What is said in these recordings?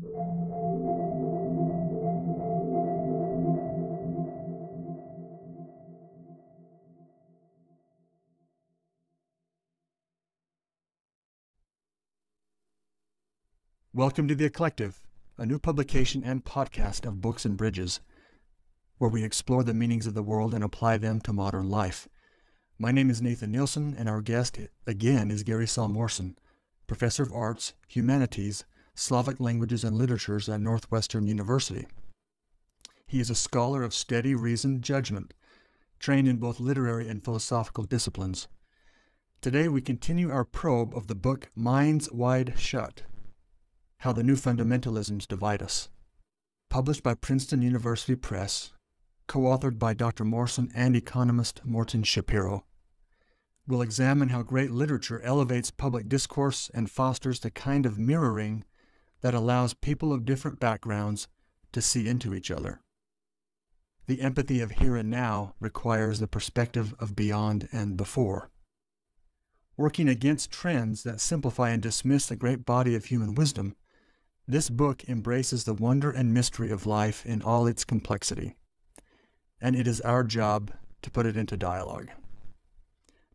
Welcome to The Eclective, a new publication and podcast of Books and Bridges, where we explore the meanings of the world and apply them to modern life. My name is Nathan Nielsen, and our guest again is Gary Saul Morson, Professor of Arts, Humanities, Slavic Languages and Literatures at Northwestern University. He is a scholar of steady, reasoned judgment, trained in both literary and philosophical disciplines. Today we continue our probe of the book Minds Wide Shut, How the New Fundamentalisms Divide Us, published by Princeton University Press, co-authored by Dr. Morson and economist Morton Schapiro. We'll examine how great literature elevates public discourse and fosters the kind of mirroring that allows people of different backgrounds to see into each other. The empathy of here and now requires the perspective of beyond and before. Working against trends that simplify and dismiss the great body of human wisdom, this book embraces the wonder and mystery of life in all its complexity, and it is our job to put it into dialogue.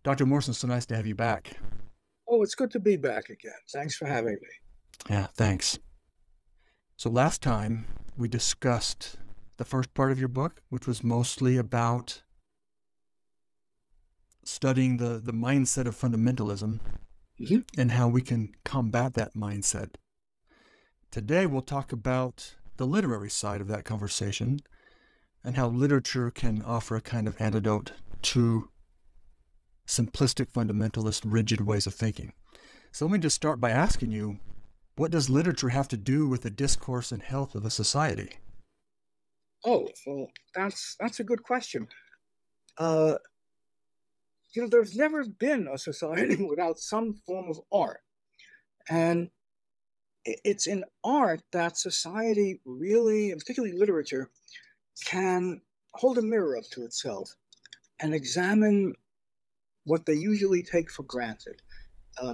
Dr. Morson, so nice to have you back. Oh, it's good to be back again. Thanks for having me. Yeah, thanks. So last time we discussed the first part of your book, which was mostly about studying the mindset of fundamentalism and how we can combat that mindset. Today we'll talk about the literary side of that conversation and how literature can offer a kind of antidote to simplistic, fundamentalist, rigid ways of thinking. So let me just start by asking you, what does literature have to do with the discourse and health of a society? Oh, well, that's a good question. There's never been a society without some form of art. And it's in art that society really, and particularly literature, can hold a mirror up to itself and examine what they usually take for granted.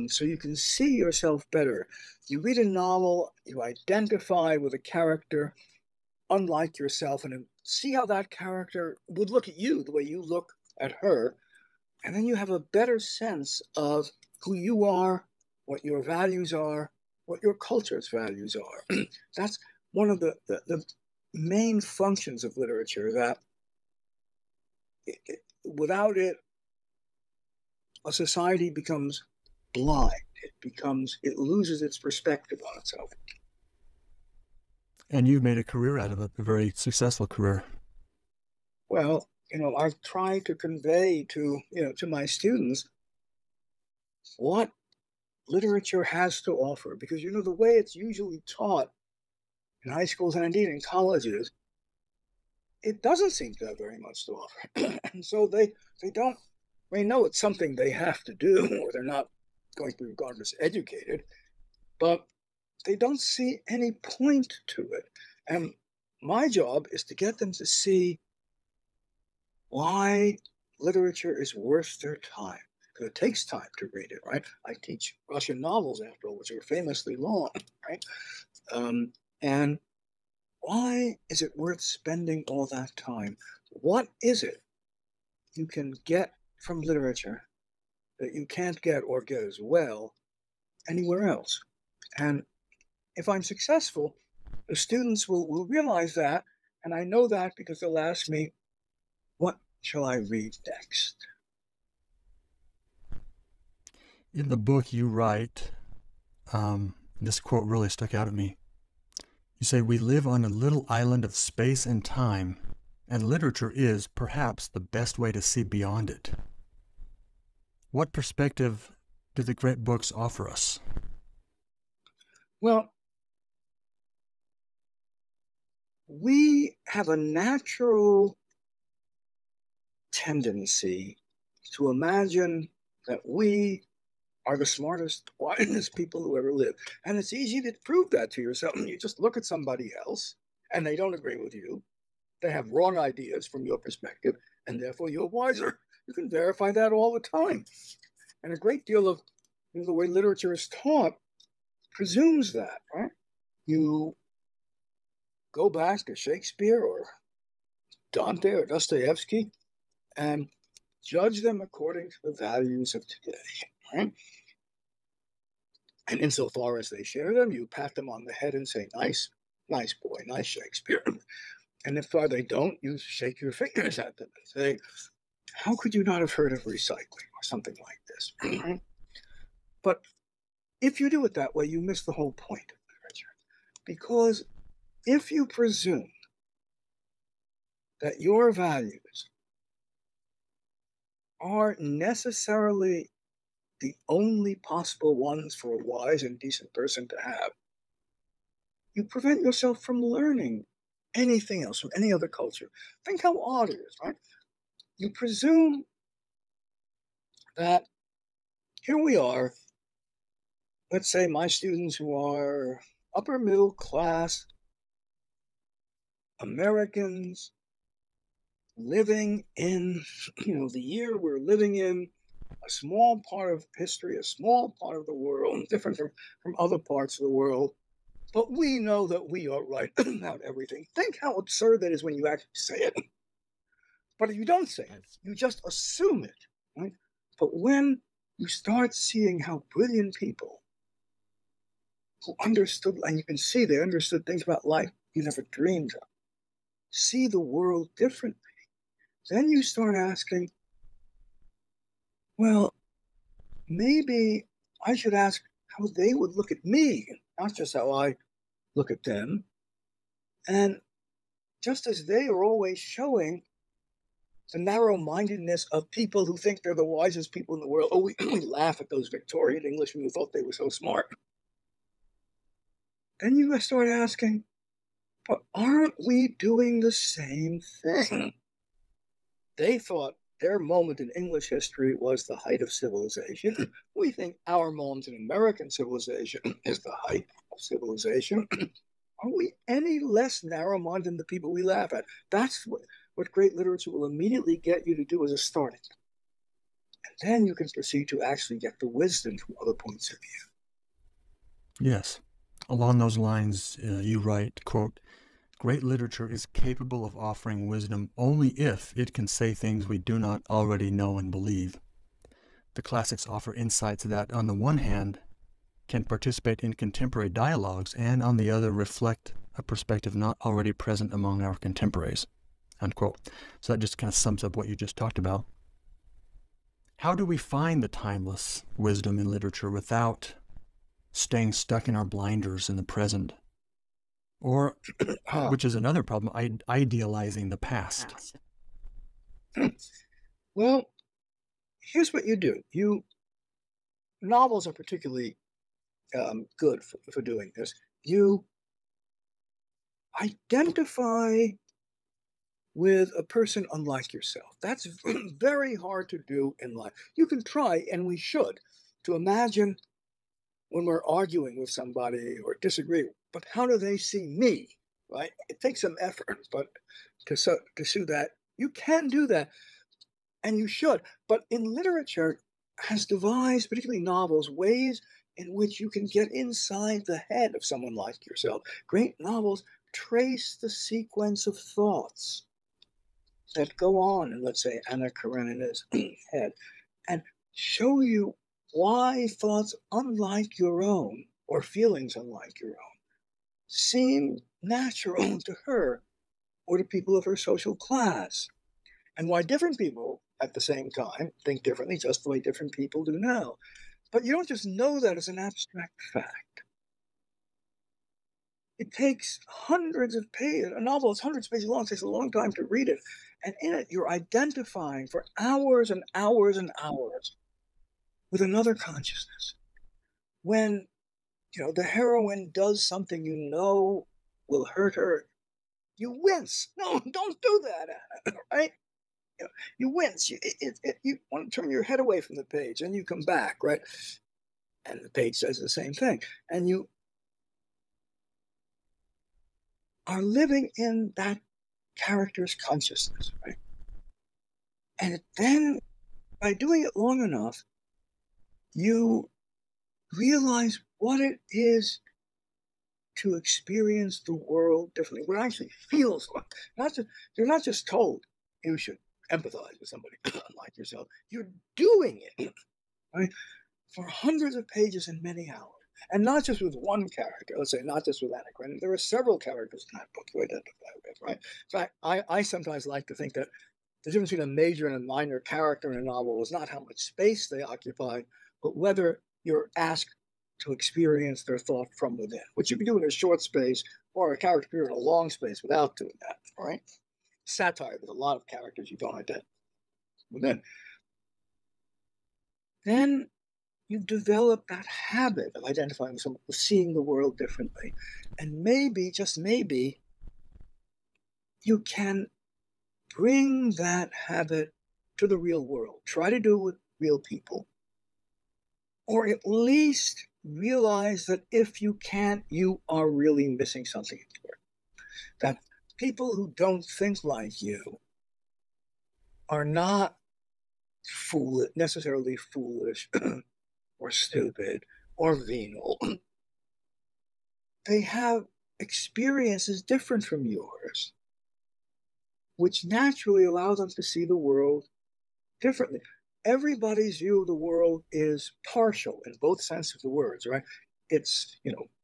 So you can see yourself better. You read a novel, you identify with a character unlike yourself, and see how that character would look at you the way you look at her. And then you have a better sense of who you are, what your values are, what your culture's values are. That's one of the main functions of literature, that without it, a society becomes blind. It loses its perspective on itself. And you've made a career out of it, a very successful career. Well, I've tried to convey to my students what literature has to offer, because the way it's usually taught in high schools and indeed in colleges, it doesn't seem to have very much to offer. And so they know it's something they have to do, or they're not going to be regarded as educated, but they don't see any point to it. And my job is to get them to see why literature is worth their time. Because it takes time to read it, right? I teach Russian novels, after all, which are famously long, right? And why is it worth spending all that time? What is it you can get from literature that you can't get or get as well anywhere else? And if I'm successful, the students will realize that, and I know that because they'll ask me, what shall I read next? In the book you write, this quote really stuck out at me. You say, "We live on a little island of space and time, and literature is, perhaps, the best way to see beyond it." What perspective do the great books offer us? Well, we have a natural tendency to imagine that we are the smartest, wisest people who ever lived. And it's easy to prove that to yourself. You just look at somebody else and they don't agree with you. They have wrong ideas from your perspective, and therefore you're wiser. You can verify that all the time. And a great deal of the way literature is taught presumes that, right? You go back to Shakespeare or Dante or Dostoevsky and judge them according to the values of today, right? And insofar as they share them, you pat them on the head and say, nice, nice boy, nice Shakespeare. And if they don't, you shake your fingers at them and say, how could you not have heard of recycling or something like this? But if you do it that way, you miss the whole point of literature. Because if you presume that your values are necessarily the only possible ones for a wise and decent person to have, you prevent yourself from learning anything else from any other culture. Think how odd it is, right? You presume that here we are, let's say my students who are upper middle class Americans living in, the year we're living in, a small part of history, a small part of the world, different from other parts of the world. But we know that we are right about everything. Think how absurd that is when you actually say it. But if you don't say it, you just assume it, right? But when you start seeing how brilliant people who understood, and you can see they understood things about life you never dreamed of, see the world differently, then you start asking, well, maybe I should ask how they would look at me, not just how I look at them. And just as they are always showing the narrow-mindedness of people who think they're the wisest people in the world. Oh, we laugh at those Victorian Englishmen who thought they were so smart. Then you start asking, but aren't we doing the same thing? They thought their moment in English history was the height of civilization. We think our moment in American civilization is the height of civilization. Are we any less narrow-minded than the people we laugh at? That's what great literature will immediately get you to do as a starting. And then you can proceed to actually get the wisdom from other points of view. Yes. Along those lines, you write, quote, great literature is capable of offering wisdom only if it can say things we do not already know and believe. The classics offer insights that, on the one hand, can participate in contemporary dialogues and, on the other, reflect a perspective not already present among our contemporaries, unquote. So that just kind of sums up what you just talked about. How do we find the timeless wisdom in literature without staying stuck in our blinders in the present? Or, which is another problem, idealizing the past. Well, here's what you do. Novels are particularly good for doing this. You identify with a person unlike yourself. That's very hard to do in life. You can try, and we should, to imagine when we're arguing with somebody or disagree, but how do they see me, right? It takes some effort, but to do that, you can do that, and you should. But in literature has devised, particularly novels, ways in which you can get inside the head of someone like yourself. Great novels trace the sequence of thoughts that go on in, let's say, Anna Karenina's head, and show you why thoughts unlike your own, or feelings unlike your own, seem natural to her or to people of her social class, and why different people at the same time think differently, just the way different people do now. But you don't just know that as an abstract fact. It takes hundreds of pages. A novel is hundreds of pages long. It takes a long time to read it. And in it, you're identifying for hours and hours and hours with another consciousness. When, the heroine does something will hurt her, you wince. No, don't do that, right? You wince. You want to turn your head away from the page, and you come back, right? And the page says the same thing. And you are living in that character's consciousness, right? And then, by doing it long enough, you realize what it is to experience the world differently, what actually feels like. You're not just told you should empathize with somebody like yourself. You're doing it, right? For hundreds of pages and many hours. And not just with one character, let's say, not just with Anna Karenina. There are several characters in that book you identify with, right? In fact, I sometimes like to think that the difference between a major and a minor character in a novel is not how much space they occupy, but whether you're asked to experience their thought from within, which you can do in a short space, or a character appear in a long space without doing that, right? Satire, there's a lot of characters you don't identify within. Then you develop that habit of identifying with someone, seeing the world differently. And maybe, just maybe, you can bring that habit to the real world. Try to do it with real people. Or at least realize that if you can't, you are really missing something important. That people who don't think like you are not necessarily foolish or stupid or venal. They have experiences different from yours, which naturally allows them to see the world differently. Everybody's view of the world is partial in both senses of the words, right? It's,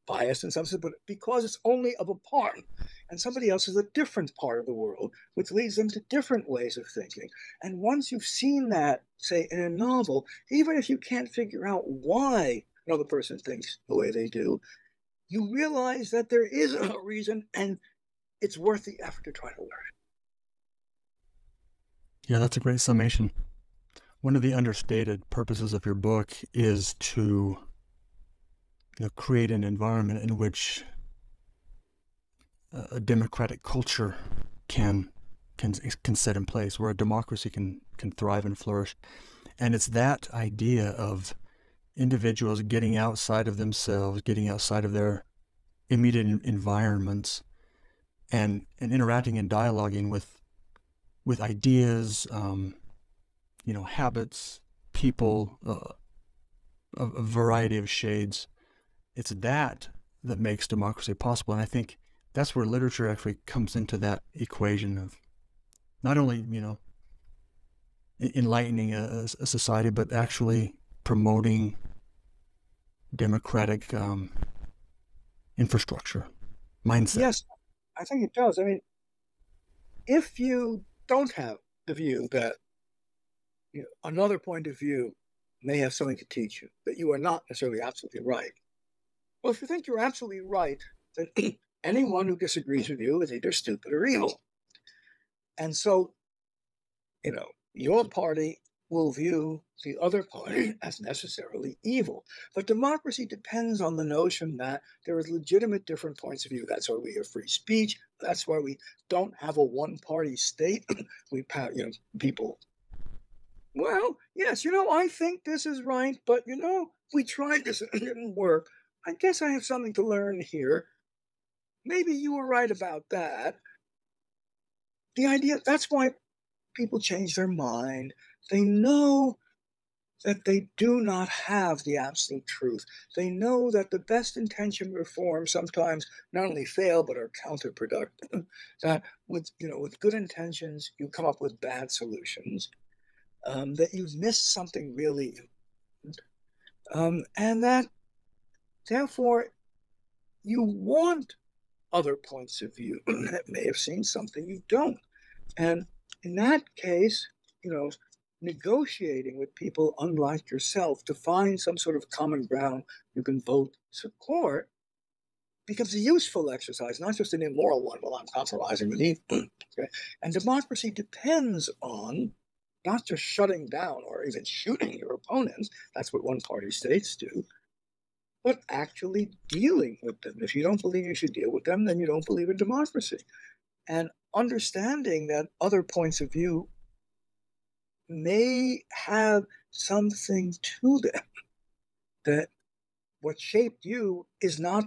biased in some sense, but because it's only of a part, and somebody else is a different part of the world, which leads them to different ways of thinking. And once you've seen that, say, in a novel, even if you can't figure out why another person thinks the way they do, you realize that there is a reason, and it's worth the effort to try to learn it. Yeah, that's a great summation. One of the understated purposes of your book is to create an environment in which a democratic culture can set in place, where a democracy can thrive and flourish. And it's that idea of individuals getting outside of themselves, getting outside of their immediate environments, and interacting and dialoguing with ideas, habits, people, a variety of shades. It's that makes democracy possible. And I think that's where literature actually comes into that equation of not only, enlightening a society, but actually promoting democratic infrastructure, mindset. Yes, I think it does. I mean, if you don't have the view that another point of view may have something to teach you, that you are not necessarily absolutely right. Well, if you think you're absolutely right, then anyone who disagrees with you is either stupid or evil. And so, your party will view the other party as necessarily evil. But democracy depends on the notion that there is legitimate different points of view. That's why we have free speech. That's why we don't have a one-party state. People, well, yes, I think this is right, but, we tried this and it didn't work. I guess I have something to learn here. Maybe you were right about that. The idea, that's why people change their mind. They know that they do not have the absolute truth. They know that the best intentioned reforms sometimes not only fail, but are counterproductive. That with good intentions, you come up with bad solutions. That you've missed something really important. And that, therefore, you want other points of view that may have seen something you don't. And in that case, negotiating with people unlike yourself to find some sort of common ground you can both support becomes a useful exercise, not just an immoral one. Well, I'm compromising with you. Okay? And democracy depends on not just shutting down or even shooting your opponents. That's what one-party states do. But actually dealing with them. If you don't believe you should deal with them, then you don't believe in democracy. And understanding that other points of view may have something to them, that what shaped you is not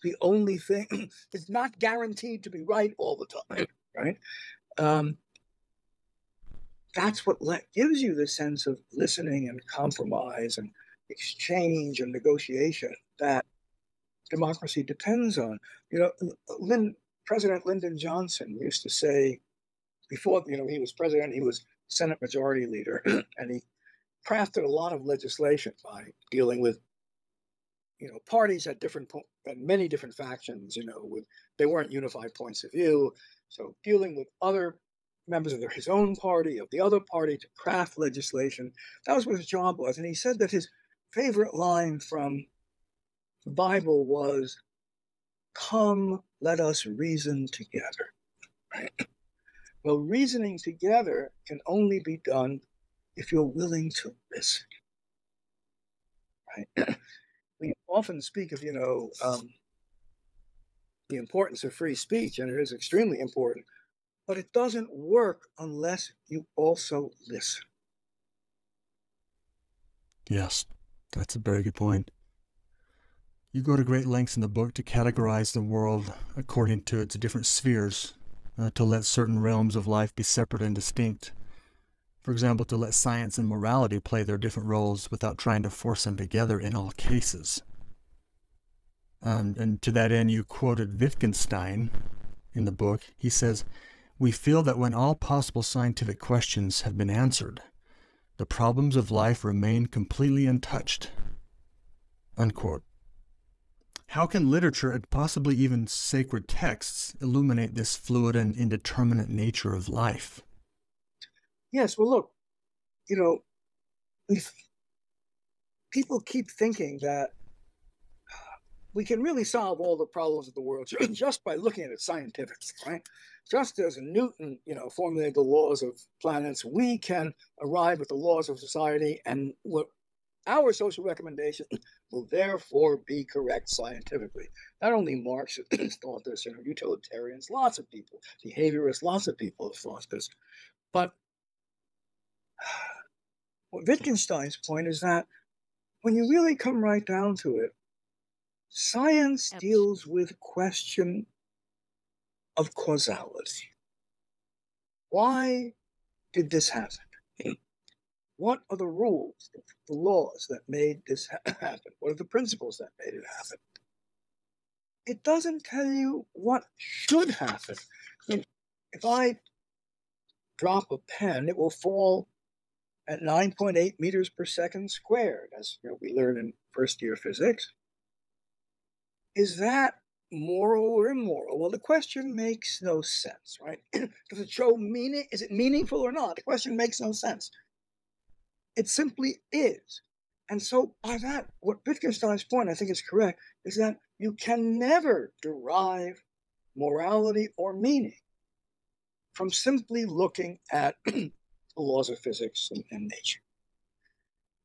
the only thing, it's not guaranteed to be right all the time, right? That's what gives you the sense of listening and compromise and exchange and negotiation that democracy depends on. President Lyndon Johnson used to say, before he was president, he was Senate Majority Leader, and he crafted a lot of legislation by dealing with parties at many different factions. They weren't unified points of view, so dealing with other members of his own party, of the other party, to craft legislation. That was what his job was. And he said that his favorite line from the Bible was, "Come, let us reason together." Right? Well, reasoning together can only be done if you're willing to listen. Right? We often speak of, the importance of free speech, and it is extremely important, but it doesn't work unless you also listen. Yes, that's a very good point. You go to great lengths in the book to categorize the world according to its different spheres, to let certain realms of life be separate and distinct. For example, to let science and morality play their different roles without trying to force them together in all cases. And to that end, you quoted Wittgenstein in the book. He says, "We feel that when all possible scientific questions have been answered, the problems of life remain completely untouched." Unquote. How can literature and possibly even sacred texts illuminate this fluid and indeterminate nature of life? Yes, well, look, people keep thinking that we can really solve all the problems of the world just by looking at it scientifically, right? Just as Newton, formulated the laws of planets, we can arrive at the laws of society, and our social recommendation will therefore be correct scientifically. Not only Marxists thought this, utilitarians, lots of people, behaviorists, lots of people have thought this. But what Wittgenstein's point is that when you really come right down to it, science deals with question of causality. Why did this happen? What are the rules, the laws that made this happen? What are the principles that made it happen? It doesn't tell you what should happen. If I drop a pen, it will fall at 9.8 meters per second squared, as we learn in first-year physics. Is that moral or immoral? Well, the question makes no sense, right? Does it show meaning? Is it meaningful or not? The question makes no sense. It simply is. And so by that, what Wittgenstein's point, I think, is correct, is that you can never derive morality or meaning from simply looking at the laws of physics and nature.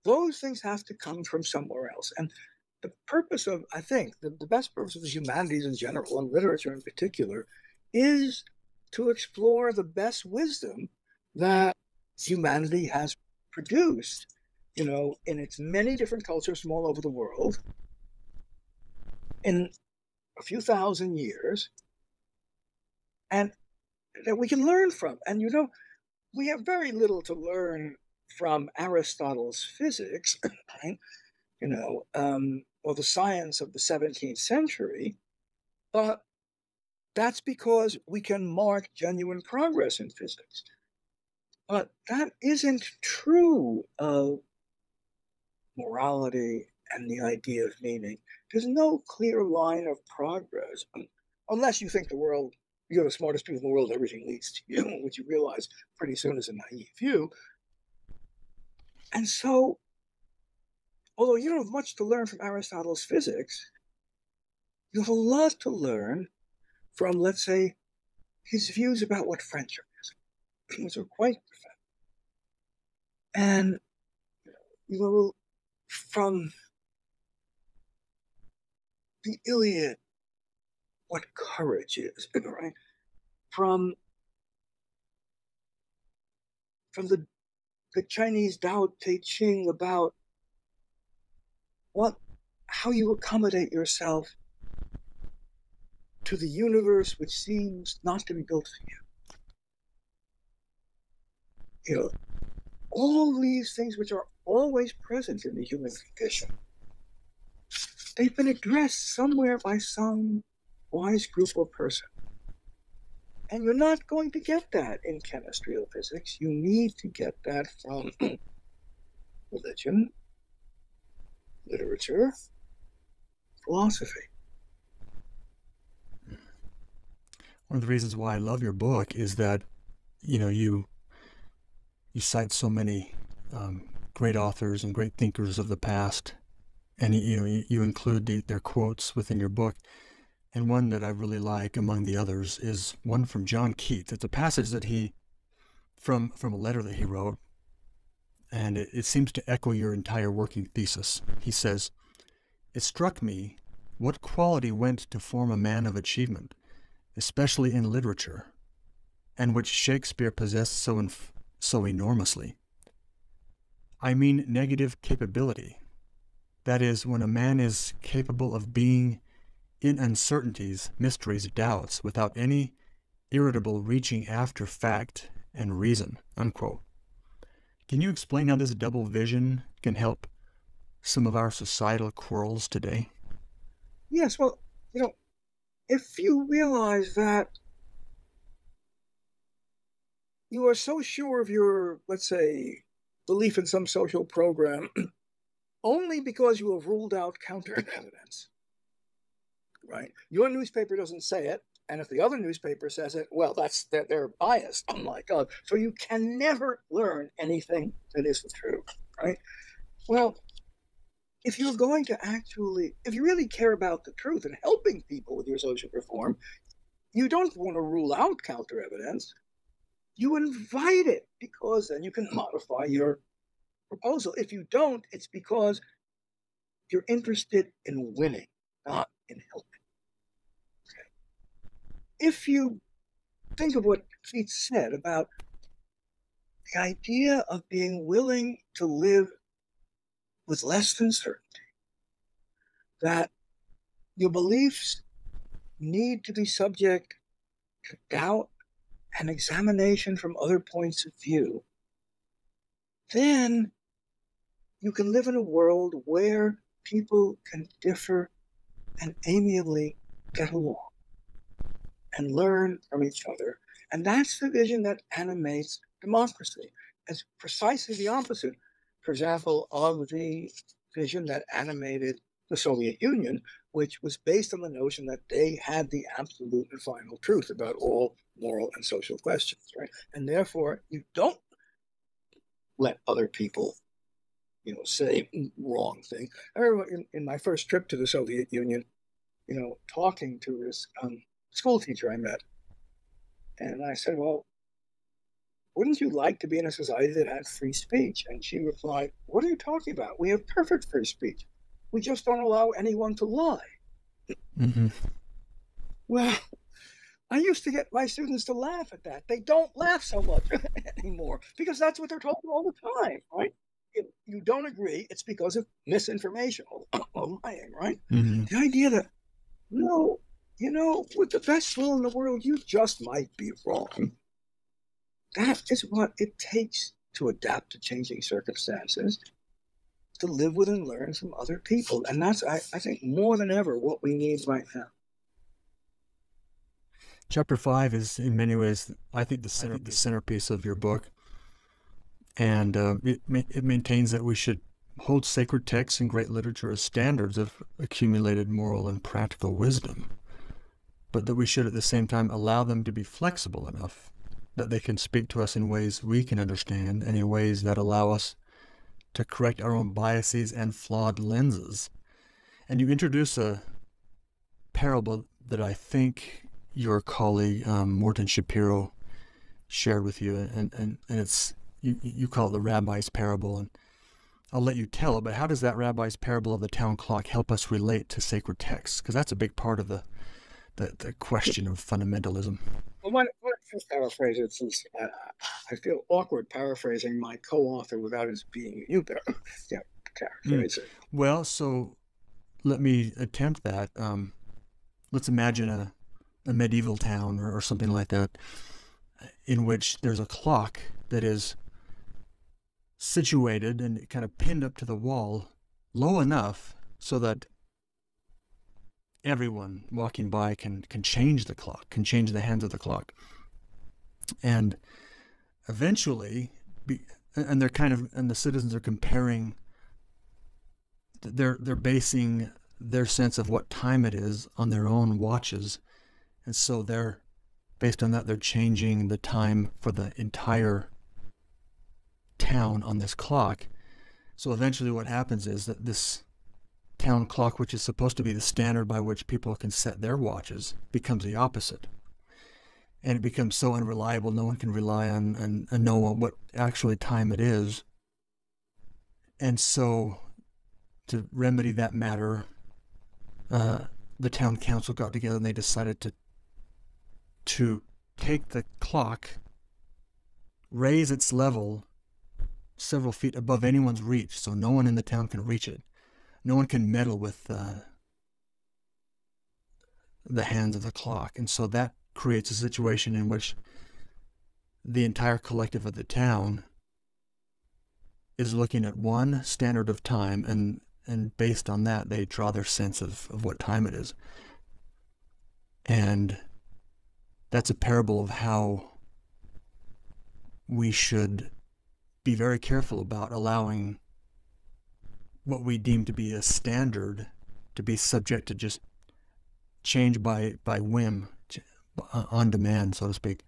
Those things have to come from somewhere else. And the purpose of, I think, the best purpose of the humanities in general, and literature in particular, is to explore the best wisdom that humanity has produced, in its many different cultures from all over the world, in a few thousand years, and that we can learn from. And, we have very little to learn from Aristotle's physics, right? Or the science of the 17th century, but that's because we can mark genuine progress in physics. But that isn't true of morality and the idea of meaning. There's no clear line of progress, unless you think you're the smartest people in the world, everything leads to you, which you realize pretty soon is a naive view. And so, although you don't have much to learn from Aristotle's physics, you have a lot to learn from, let's say, his views about what friendship is, which are quite profound. And from the Iliad, what courage is, right? From the Chinese Tao Te Ching about how you accommodate yourself to the universe which seems not to be built for you. All these things which are always present in the human condition they've been addressed somewhere by some wise group or person. And you're not going to get that in chemistry or physics. You need to get that from religion, literature, philosophy. One of the reasons why I love your book is that, you cite so many great authors and great thinkers of the past, and you include their quotes within your book. And one that I really like among the others is one from John Keats. It's a passage that from a letter that he wrote, and it seems to echo your entire working thesis. He says, "It struck me what quality went to form a man of achievement, especially in literature, and which Shakespeare possessed so enormously. I mean negative capability. That is, when a man is capable of being in uncertainties, mysteries, doubts, without any irritable reaching after fact and reason," unquote. Can you explain how this double vision can help some of our societal quarrels today? Yes, well, if you realize that you are so sure of your, let's say, belief in some social program only because you have ruled out counter evidence, right? Your newspaper doesn't say it, and if the other newspaper says it, well, they're biased. Oh my God! So you can never learn anything that is the truth, right? Well, if you're going to if you really care about the truth and helping people with your social reform, you don't want to rule out counter evidence. You invite it, because then you can modify your proposal. If you don't, it's because you're interested in winning, not in helping. If you think of what Keats said about the idea of being willing to live with less than certainty, that your beliefs need to be subject to doubt and examination from other points of view, then you can live in a world where people can differ and amiably get along and learn from each other. And that's the vision that animates democracy. It's precisely the opposite, for example, of the vision that animated the Soviet Union, which was based on the notion that they had the absolute and final truth about all moral and social questions, right? And therefore, you don't let other people, say wrong thing. I remember in my first trip to the Soviet Union, talking to this school teacher I met. And I said, well, wouldn't you like to be in a society that had free speech? And she replied, what are you talking about? We have perfect free speech. We just don't allow anyone to lie. Mm-hmm. Well, I used to get my students to laugh at that. They don't laugh so much anymore because that's what they're told all the time, right? If you don't agree, it's because of misinformation or lying, right? Mm-hmm. The idea that, no, with the best will in the world, you just might be wrong. That is what it takes to adapt to changing circumstances, to live with and learn from other people. And that's, I think, more than ever what we need right now. Chapter 5 is, in many ways, I think, the centerpiece of your book. And it maintains that we should hold sacred texts and great literature as standards of accumulated moral and practical wisdom, but that we should at the same time allow them to be flexible enough that they can speak to us in ways we can understand and in ways that allow us to correct our own biases and flawed lenses. And you introduce a parable that I think your colleague Morton Schapiro shared with you, and it's you call it the rabbi's parable, and I'll let you tell it, but how does that rabbi's parable of the town clock help us relate to sacred texts? Because that's a big part of the question of fundamentalism. Well, why don't you paraphrase it, since I feel awkward paraphrasing my co-author without it being you paraphrase it. Well, so let me attempt that. Let's imagine a medieval town or something like that, in which there's a clock that is situated and kind of pinned up to the wall low enough so that everyone walking by can change the clock, can change the hands of the clock. And eventually, and the citizens are comparing, they're basing their sense of what time it is on their own watches. And so based on that, they're changing the time for the entire town on this clock. So eventually what happens is that this town clock, which is supposed to be the standard by which people can set their watches, becomes the opposite. And it becomes so unreliable, no one can rely on and know what actually time it is. And so to remedy that matter, the town council got together and they decided to take the clock, raise its level several feet above anyone's reach, so no one in the town can reach it. No one can meddle with the hands of the clock. And so that creates a situation in which the entire collective of the town is looking at one standard of time, and based on that, they draw their sense of what time it is. And that's a parable of how we should be very careful about allowing what we deem to be a standard to be subject to just change by whim, on demand, so to speak.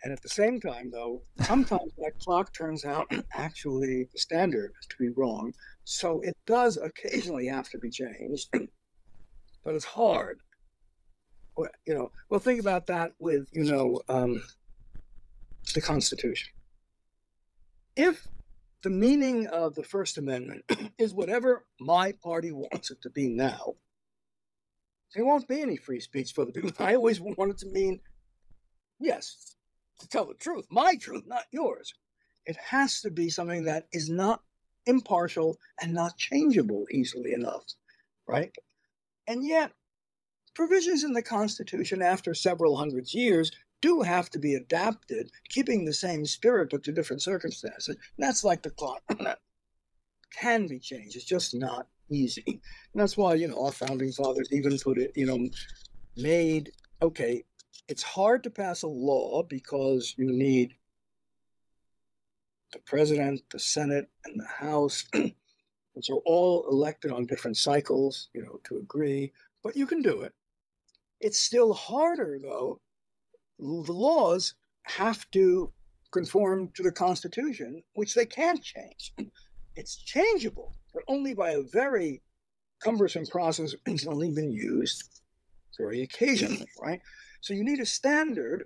And at the same time, though, sometimes that clock turns out actually the standard to be wrong. So it does occasionally have to be changed, but it's hard. Well, think about that with, the Constitution. If the meaning of the First Amendment is whatever my party wants it to be now, there won't be any free speech for the people. I always wanted to mean, yes, to tell the truth, my truth, not yours. It has to be something that is not impartial and not changeable easily enough, right? And yet, provisions in the Constitution after several hundred years do have to be adapted, keeping the same spirit but to different circumstances. And that's like the clock. That can be changed. It's just not easy. And that's why, our founding fathers even put it, it's hard to pass a law because you need the president, the Senate, and the House, which are all elected on different cycles, to agree, but you can do it. It's still harder, though. The laws have to conform to the Constitution, which they can't change. It's changeable, but only by a very cumbersome process. It's only been used very occasionally, right? So you need a standard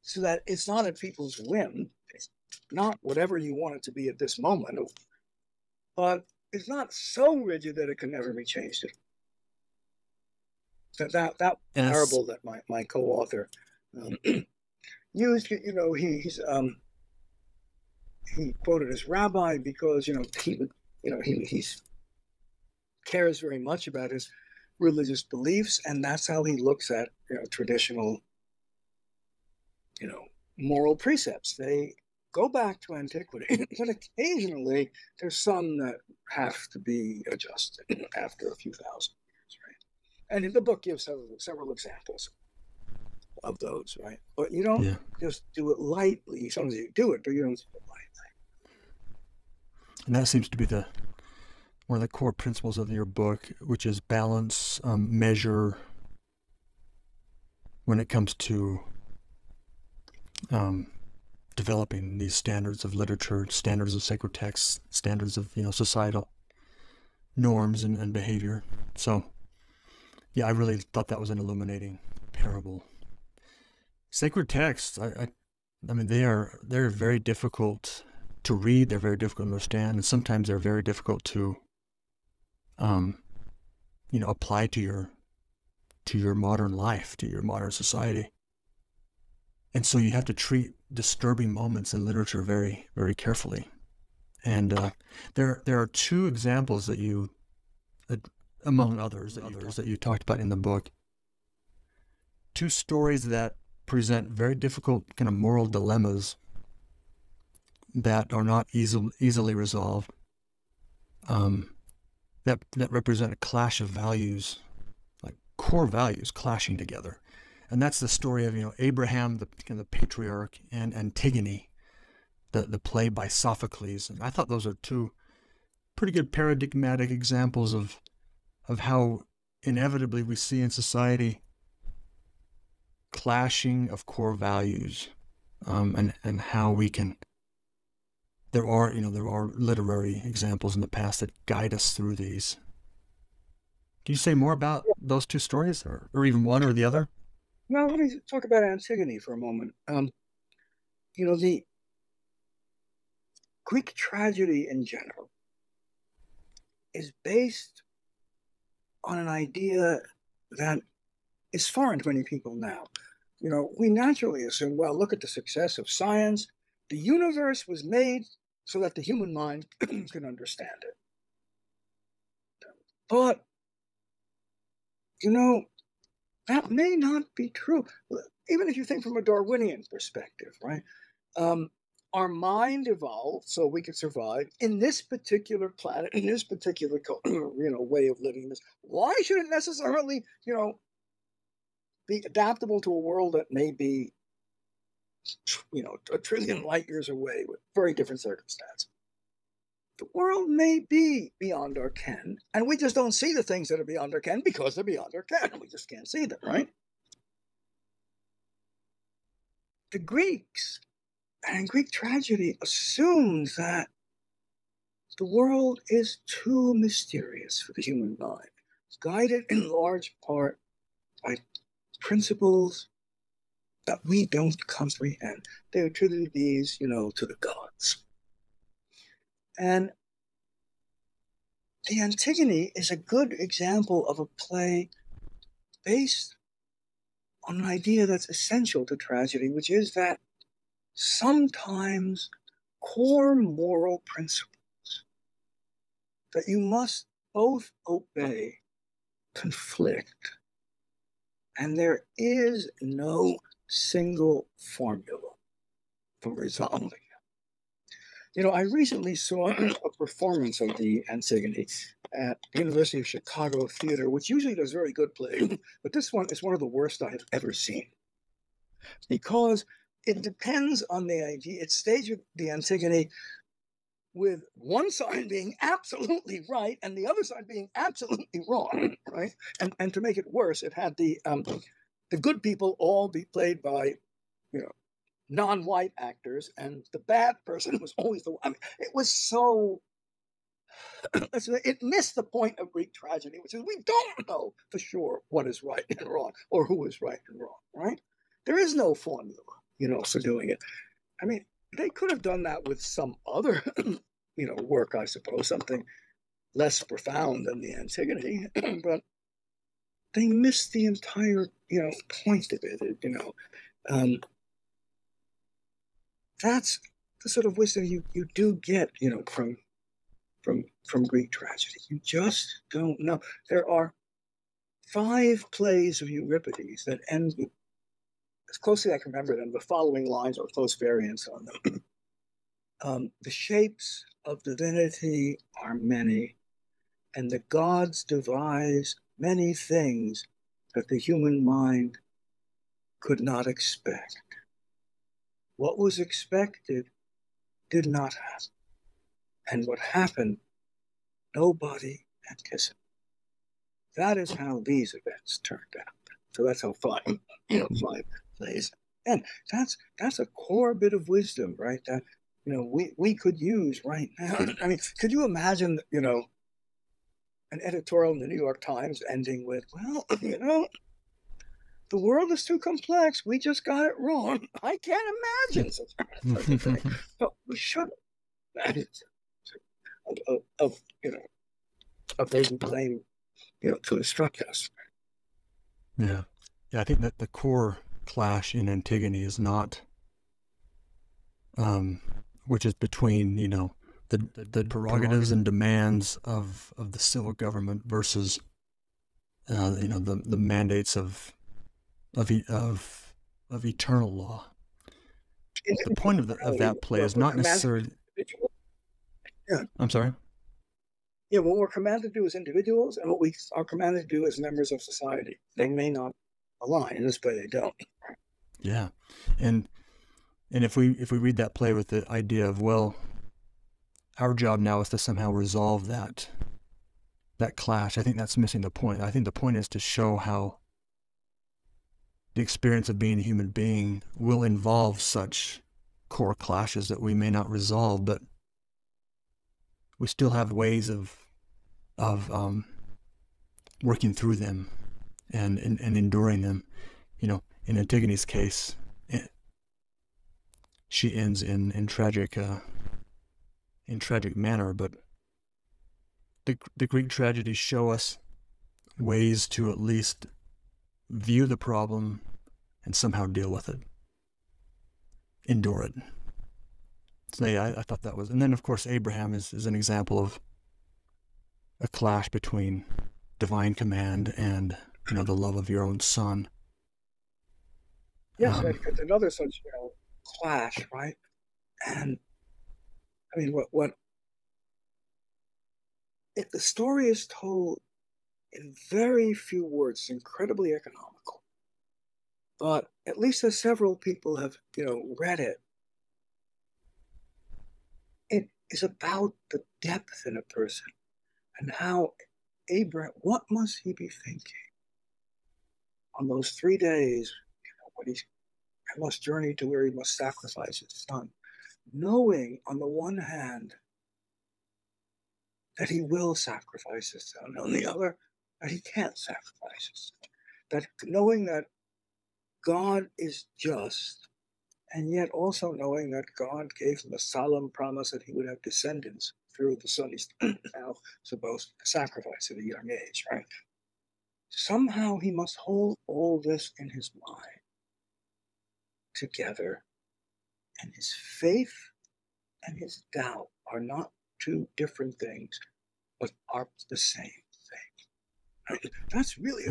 so that it's not at people's whim. It's not whatever you want it to be at this moment, but it's not so rigid that it can never be changed. That parable that my co-author used, he quoted his rabbi because he cares very much about his religious beliefs, and that's how he looks at traditional moral precepts. They go back to antiquity, but occasionally there's some that have to be adjusted after a few thousand years, right? And the book gives several examples of those, right? But you don't just do it lightly. Sometimes you do it, but you don't do it lightly. And that seems to be one of the core principles of your book, which is balance, measure, when it comes to developing these standards of literature, standards of sacred texts, standards of societal norms and behavior. So, yeah, I really thought that was an illuminating parable. Sacred texts, I mean, they're very difficult to read. They're very difficult to understand, and sometimes they're very difficult to, apply to your modern life, to your modern society. And so you have to treat disturbing moments in literature very, very carefully. And there are two examples that you, among others, that you talked about in the book. Two stories that present very difficult kind of moral dilemmas that are not easily resolved. That represent a clash of values core values clashing together. And that's the story of, Abraham, the patriarch, and Antigone, the play by Sophocles. And I thought those are two pretty good paradigmatic examples of how inevitably we see in society clashing of core values, and how we can. There are literary examples in the past that guide us through these. Can you say more about those two stories, or even one or the other? Now, let me talk about Antigone for a moment. The Greek tragedy in general is based on an idea that is foreign to many people now. We naturally assume, well, look at the success of science. The universe was made so that the human mind can understand it. But, that may not be true. Even if you think from a Darwinian perspective, right? Our mind evolved so we could survive in this particular planet, in this particular, way of living. This. Why should it necessarily, be adaptable to a world that may be, a trillion light years away with very different circumstances? The world may be beyond our ken, and we just don't see the things that are beyond our ken because they're beyond our ken. We just can't see them, right? The Greeks and Greek tragedy assumed that the world is too mysterious for the human mind, guided in large part by principles that we don't comprehend. They attributed these, to the gods. And the Antigone is a good example of a play based on an idea that's essential to tragedy, which is that sometimes core moral principles that you must both obey conflict, and there is no single formula for resolving it. I recently saw a performance of the Antigone at the University of Chicago Theater, which usually does very good plays, but this one is one of the worst I have ever seen, because it depends on the idea. It staged the Antigone with one side being absolutely right and the other side being absolutely wrong, right? And to make it worse, it had the good people all be played by, non-white actors, and the bad person was always the one. I mean, it was so. It missed the point of Greek tragedy, which is we don't know for sure what is right and wrong, or who is right and wrong, right? There is no formula, for doing it. I mean, they could have done that with some other, work, I suppose, something less profound than the Antigone, but they missed the entire, point of it, That's the sort of wisdom you do get, from Greek tragedy. You just don't know. There are 5 plays of Euripides that end with, as closely as I can remember them, the following lines or close variants on them. The shapes of divinity are many, and the gods devise many things that the human mind could not expect. What was expected did not happen. And what happened, nobody anticipated. That is how these events turned out. So that's how 5 plays. And that's a core bit of wisdom, right? That, we could use right now. I mean, could you imagine, an editorial in the New York Times ending with, well, the world is too complex. We just got it wrong. I can't imagine such a thing. But we should imagine of they can claim, to instruct us. Yeah. I think that the core clash in Antigone is not, which is between, the prerogatives and demands of the civil government versus, the mandates of eternal law. The point of that play is not necessarily. Yeah. I'm sorry. Yeah, what we're commanded to do as individuals and what we are commanded to do as members of society. They may not align. In this play, they don't. Yeah. And if we read that play with the idea of, well, our job now is to somehow resolve that clash, I think that's missing the point. I think the point is to show how the experience of being a human being will involve such core clashes that we may not resolve, but we still have ways of working through them and enduring them. You know, in Antigone's case, she ends in tragic manner, but the Greek tragedies show us ways to at least view the problem and somehow deal with it, endure it. So yeah, I thought that was, and then of course Abraham is an example of a clash between divine command and, you know, the love of your own son. Yes, it's another such, clash, right? And I mean, the story is told in very few words, incredibly economical. But at least as several people have, read it, it is about the depth in a person and how Abraham, what must he be thinking on those 3 days, when he must journey to where he must sacrifice his son, knowing on the one hand that he will sacrifice his son, on the other that he can't sacrifice his son, that knowing that God is just, and yet also knowing that God gave him a solemn promise that he would have descendants through the son he's now supposed to sacrifice at a young age, right? Somehow he must hold all this in his mind together, and his faith and his doubt are not two different things, but are the same thing. I mean, that's really,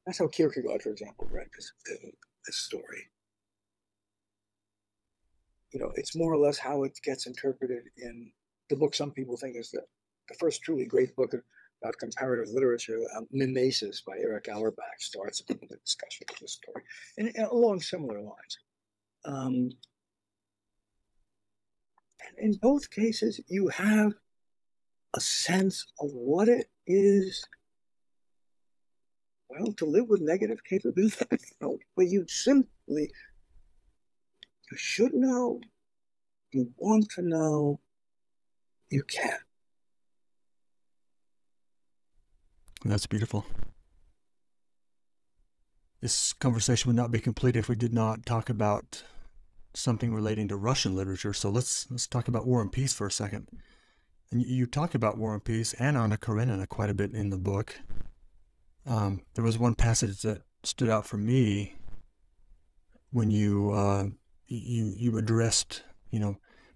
that's how Kierkegaard, for example, read this story. It's more or less how it gets interpreted in the book some people think is the first truly great book about comparative literature, Mimesis by Eric Auerbach, starts the discussion of this story, and along similar lines. And in both cases, you have a sense of what it is, well, to live with negative capability, where you should know, you want to know, you can't. That's beautiful. This conversation would not be complete if we did not talk about something relating to Russian literature. So let's talk about War and Peace for a second. And you talk about War and Peace and Anna Karenina quite a bit in the book. There was one passage that stood out for me when you addressed,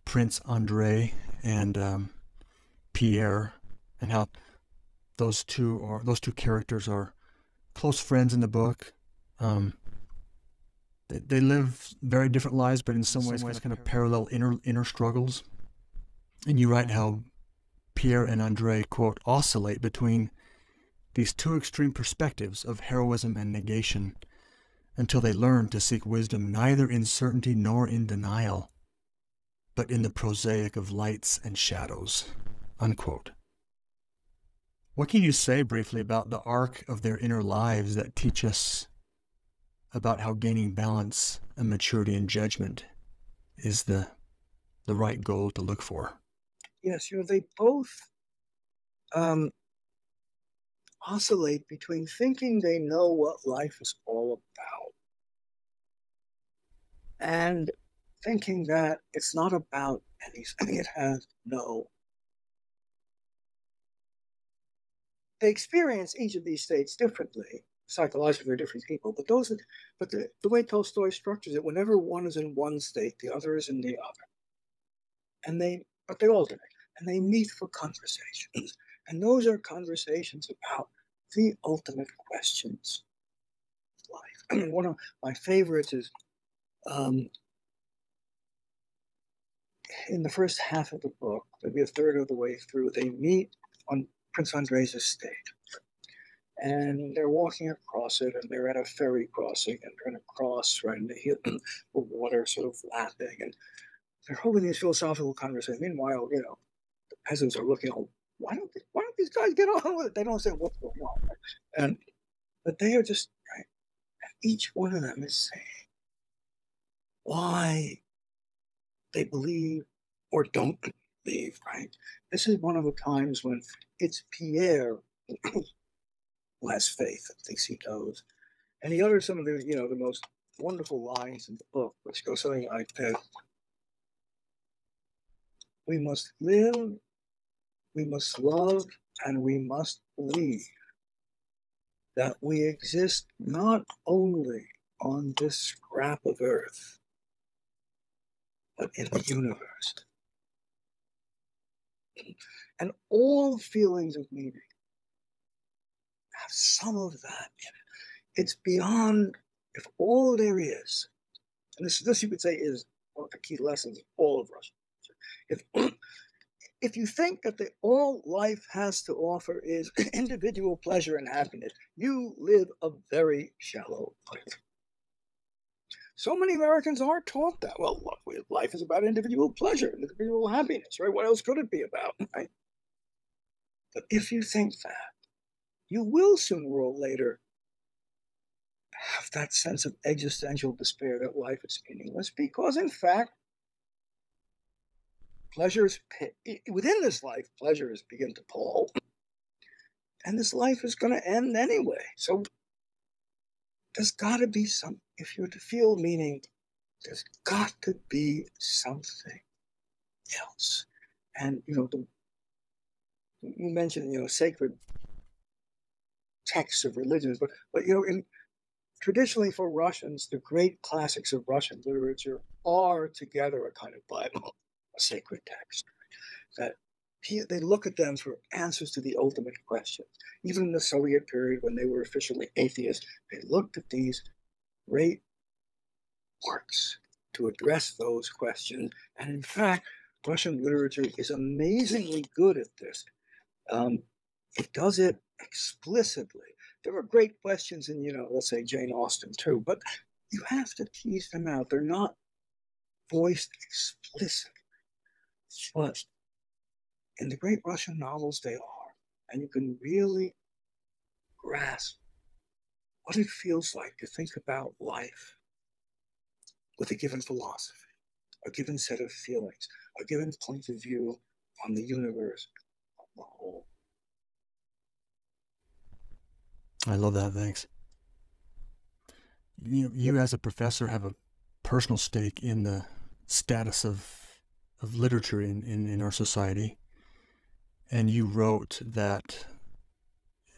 Prince Andrei and Pierre, and how those two characters are close friends in the book. They live very different lives, but in some ways kind of parallel inner struggles. And you write how Pierre and Andrei, quote, oscillate between these two extreme perspectives of heroism and negation until they learn to seek wisdom neither in certainty nor in denial, but in the prosaic of lights and shadows, unquote. What can you say briefly about the arc of their inner lives that teach us about how gaining balance and maturity and judgment is the right goal to look for? Yes, they both oscillate between thinking they know what life is all about and thinking that it's not about anything. It has no. They experience each of these states differently. Psychologically, they're different people, but the way Tolstoy structures it, whenever one is in one state, the other is in the other, but they alternate, and they meet for conversations, and those are conversations about the ultimate questions of life. I mean, one of my favorites is in the first half of the book, maybe a third of the way through, they meet on Prince Andrei's estate. And they're walking across it, and they're at a ferry crossing, and they're going to cross, right? And they hear the water sort of lapping, and they're holding these philosophical conversations. Meanwhile, the peasants are looking, why don't these guys get on with it? They don't say what's going on. Right? But they are just, right? And each one of them is saying why they believe or don't believe, right? This is one of the times when it's Pierre who has faith and thinks he knows. And he utters some of the, the most wonderful lines in the book, which go something like this. We must live, we must love, and we must believe that we exist not only on this scrap of earth, but in the universe. And all feelings of meaning have some of that in it. It's beyond, if all there is, and this you could say is one of the key lessons of all of Russian culture. If you think that all life has to offer is individual pleasure and happiness, you live a very shallow life. So many Americans are taught that. Well, look, life is about individual pleasure and individual happiness, right? What else could it be about, right? But if you think that, you will sooner or later have that sense of existential despair that life is meaningless, because in fact, pleasures within this life, pleasures begin to pall, and this life is going to end anyway. So there's got to be some. If you're to feel meaning, there's got to be something else. And you mentioned sacred texts of religions, but traditionally for Russians, the great classics of Russian literature are together a kind of Bible, a sacred text, that they look at them for answers to the ultimate questions. Even in the Soviet period, when they were officially atheists, they looked at these great works to address those questions. And in fact, Russian literature is amazingly good at this. It does it explicitly. There are great questions in, let's say Jane Austen too, but you have to tease them out. They're not voiced explicitly. But in the great Russian novels, they are. And you can really grasp what it feels like to think about life with a given philosophy, a given set of feelings, a given point of view on the universe as a whole. I love that. Thanks. You as a professor have a personal stake in the status of literature in our society. And you wrote that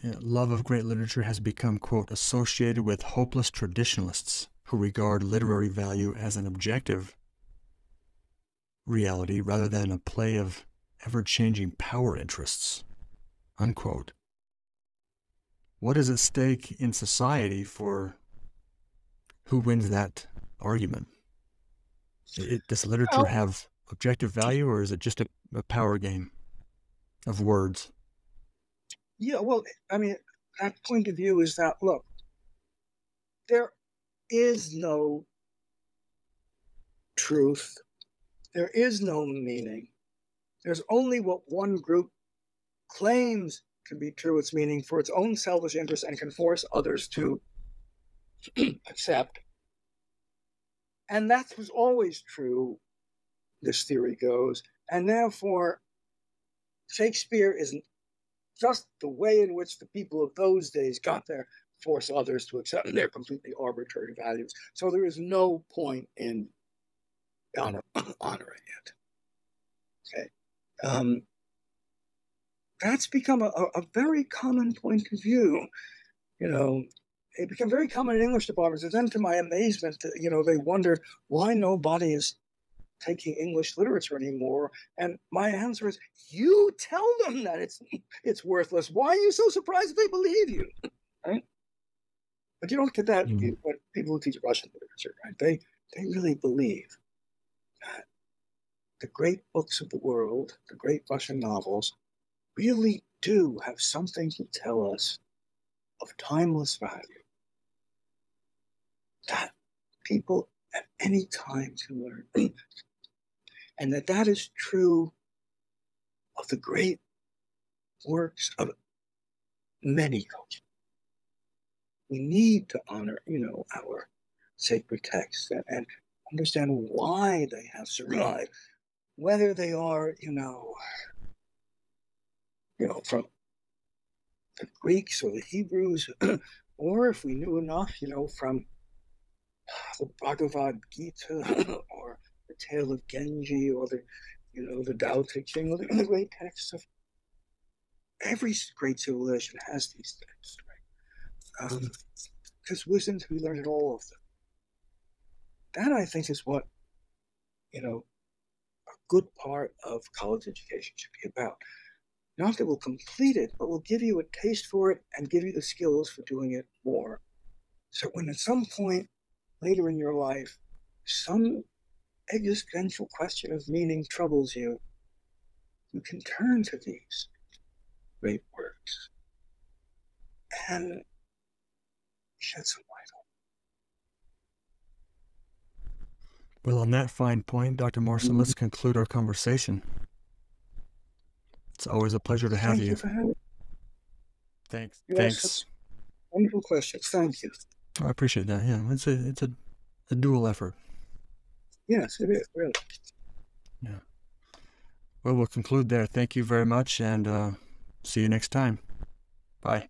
love of great literature has become, quote, associated with hopeless traditionalists who regard literary value as an objective reality rather than a play of ever-changing power interests, unquote. What is at stake in society for who wins that argument? Does literature have objective value, or is it just a power game of words? Yeah, well, I mean, that point of view is that, look, there is no truth. There is no meaning. There's only what one group claims to be true, its meaning for its own selfish interest, and can force others to accept. And that was always true, this theory goes. And therefore, Shakespeare isn't just the way in which the people of those days got there, force others to accept their completely arbitrary values. So there is no point in honoring it. Okay. That's become a very common point of view. It became very common in English departments. And then to my amazement, they wondered why nobody is taking English literature anymore. And my answer is, you tell them that it's worthless. Why are you so surprised if they believe you? Right? But you don't get that when people who teach Russian literature, right? They really believe that the great books of the world, the great Russian novels, really do have something to tell us of timeless value that people at any time can learn. And that is true of the great works of many cultures. We need to honor, our sacred texts and understand why they have survived, whether they are, from the Greeks or the Hebrews, or if we knew enough, from the Bhagavad Gita or the Tale of Genji or the Tao Te Ching, or the great texts of every great civilization has these texts, right? Because wisdom to be learned in all of them. That, I think, is what, a good part of college education should be about. Not that we'll complete it, but we'll give you a taste for it and give you the skills for doing it more. So when at some point later in your life, some existential question of meaning troubles you, you can turn to these great works and shed some light on. Well, on that fine point, Dr. Morson, let's conclude our conversation. It's always a pleasure to have you. Thank you for having me. Thanks. You Thanks. asked wonderful questions. Thank you. I appreciate that. Yeah, it's a dual effort. Yes, it is, really. Yeah. Well, we'll conclude there. Thank you very much, and see you next time. Bye.